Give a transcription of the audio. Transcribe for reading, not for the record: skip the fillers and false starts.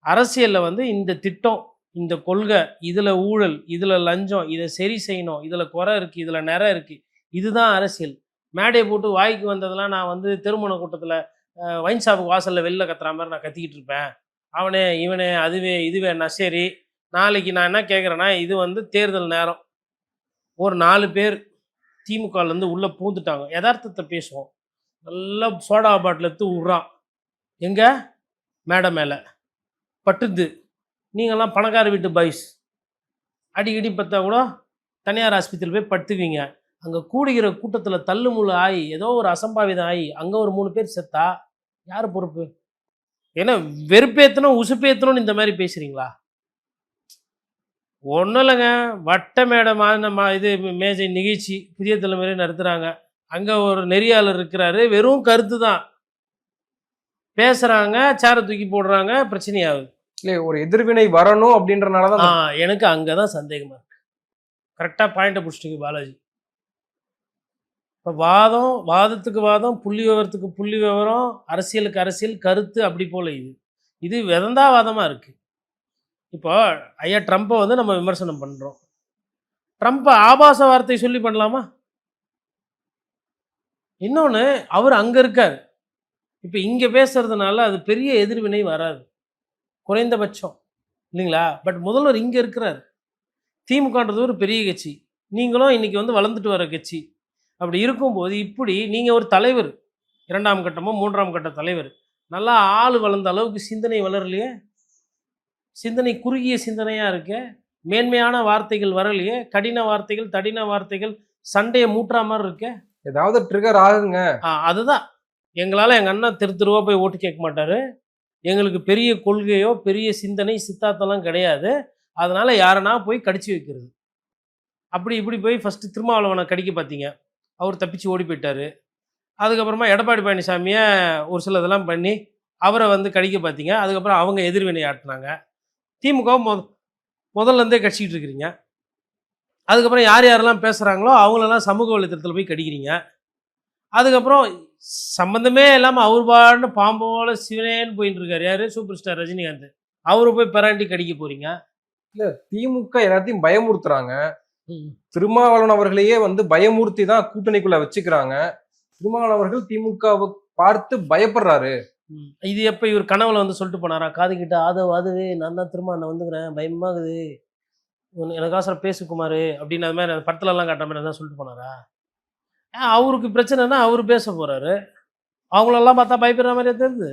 அரசியல்ல வந்து இந்த திட்டம், இந்த கொள்கை, இதுல ஊழல், இதுல லஞ்சம், இத சரி செய்யணும், இதுல குறை இருக்கு, இதுல நிறை இருக்கு. இதுதான் அரசியல். மேடைய போட்டு வாய்க்கு வந்ததெல்லாம் நான் வந்து திருமண கூட்டத்துல ஒயின் ஷாப்புக்கு வாசல்ல வெளில கத்துற மாரி நான் கத்திக்கிட்டு இருப்பேன். அவனே, இவனே, அதுவே, இதுவேன்னா சரி. நாளைக்கு நான் என்ன கேட்கிறேன்னா, இது வந்து தேர்தல் நேரம். ஒரு 4 பேர் திமுகலேருந்து உள்ள பூந்துட்டாங்க. எதார்த்தத்த பேசுவோம். நல்லா சோடா பாட்டில் எடுத்து உட்றான். எங்க? மேடை மேல. பட்டுது. நீங்கலாம் பணக்கார வீட்டு பாய்ஸ். அடிக்கடி பார்த்தா கூட தனியார் ஆஸ்பத்திரியில போய் படுத்துக்குவீங்க. அங்க கூடுகிற கூட்டத்தில தள்ளு முள்ளு ஆயி, ஏதோ ஒரு அசம்பாவிதம் ஆயி, அங்க ஒரு 3 பேர் செத்தா, யாரு பொறுப்பு? ஏன்னா வெறுப்பேத்தணும், உசுப்பேத்தணும்னு இந்த மாரி பேசுறீங்களா? ஒண்ணும் இல்லங்க. வட்ட மேடை இது மேஜை நிகழ்ச்சி புதிய தலைமுறை நடத்துறாங்க. அங்க ஒரு நெறியாளர் இருக்கிறாரு. வெறும் கருத்து தான். பேசுறாங்க, சேர தூக்கி போடுறாங்க, பிரச்சனையாகுது. இல்ல ஒரு எதிர்வினை வரணும் அப்படின்றனால தான் எனக்கு அங்க தான் சந்தேகமா இருக்கு. கரெக்ட்டா பாயிண்ட்ட புடிச்சிட்டீங்க பாலாஜி. இப்ப வாதத்துக்கு வாதம், புள்ளி விவரத்துக்கு புள்ளி விவரம், அரசியலுக்கு அரசியல், கருத்து அப்படி போல இது. இது விதண்டாவாதமா இருக்கு. இப்போ ஐயா ட்ரம்ப்ப வந்து நம்ம விமர்சனம் பண்றோம். ட்ரம்ப்ப ஆபாச வார்த்தை சொல்லி பண்ணலாமா? இன்னொன்னு அவரு அங்க இருக்காரு. இப்ப இங்க பேசுறதுனால அது பெரிய எதிர்வினை வராது. குறைந்தபட்சம். இல்லைங்களா? பட் முதல்வர் இங்க இருக்கிறாரு. திமுகன்றது ஒரு பெரிய கட்சி. நீங்களும் இன்னைக்கு வந்து வளர்ந்துட்டு வர கட்சி. அப்படி இருக்கும்போது இப்படி நீங்க ஒரு தலைவர். 2ஆம் கட்டமோ, 3ஆம் கட்ட தலைவர். நல்லா ஆளு வளர்ந்த அளவுக்கு சிந்தனை வளரலையே. சிந்தனை குறுகிய சிந்தனையா இருக்கே. மேன்மையான வார்த்தைகள் வரலையே. கடின வார்த்தைகள், தடின வார்த்தைகள் சண்டைய மூட்டுற மாரி இருக்கே. ஏதாவது ட்ரிகர் ஆகுங்க. அதுதான். எங்களால எங்க அண்ணன் தெரு தெருவா போய் ஓட்டு கேட்க மாட்டாரு. எங்களுக்கு பெரிய கொள்கையோ, பெரிய சிந்தனை, சித்தாந்தம்லாம் கிடையாது. அதனால யாரனா போய் கடிச்சு வைக்கிறது. அப்படி இப்படி போய் ஃபர்ஸ்ட்டு திருமாவளவன கடிக்க பார்த்தீங்க. அவர் தப்பிச்சு ஓடி போயிட்டாரு. அதுக்கப்புறமா எடப்பாடி பழனிசாமிய ஒரு சில இதெல்லாம் பண்ணி, அவர வந்து கடிக்க பார்த்தீங்க. அதுக்கப்புறம் அவங்க எதிர்வினை ஆட்டுனாங்க. திமுக முதல்ல இருந்தே கடிச்சிக்கிட்டு இருக்கிறீங்க. அதுக்கப்புறம் யார் யாரெல்லாம் பேசுறாங்களோ, அவங்களெல்லாம் சமூக வலைத்தளத்தில போய் கடிக்கிறீங்க. அதுக்கப்புறம் சம்மந்தமே இல்லாம அவர் பாட்டுன்னு பாம்பு போல சிவனேன்னு போயிட்டு இருக்காரு. யாரு? Super star Rajinikanth. அவர போய் பெராண்டி கடிக்க போறீங்க. இல்ல திமுக எல்லாத்தையும் பயமுறுத்துறாங்க. ம். திருமாவளவன் அவர்களையே வந்து பயமுறுத்தி தான் கூட்டணிக்குள்ள வச்சுக்கிறாங்க. திருமாவளவன் அவர்கள் திமுகவை பார்த்து பயப்படுறாரு. இது எப்ப இவர் கனவுல வந்து சொல்லிட்டு போனாரா? காது கிட்ட அதுவே நான் தான் திரும்ப நான் வந்துக்கிறேன். பயமாகுது. எனக்கோசரம் பேசு குமாரு அப்படின்னு அது மாரி படத்துலலாம் காட்டுற மாரி எதாவது சொல்லிட்டு போனாரா? அவருக்கு பிரச்சனைன்னா அவரு பேச போறாரு. அவங்களெல்லாம் பார்த்தா பயப்படுற மாரியா தெரியுது?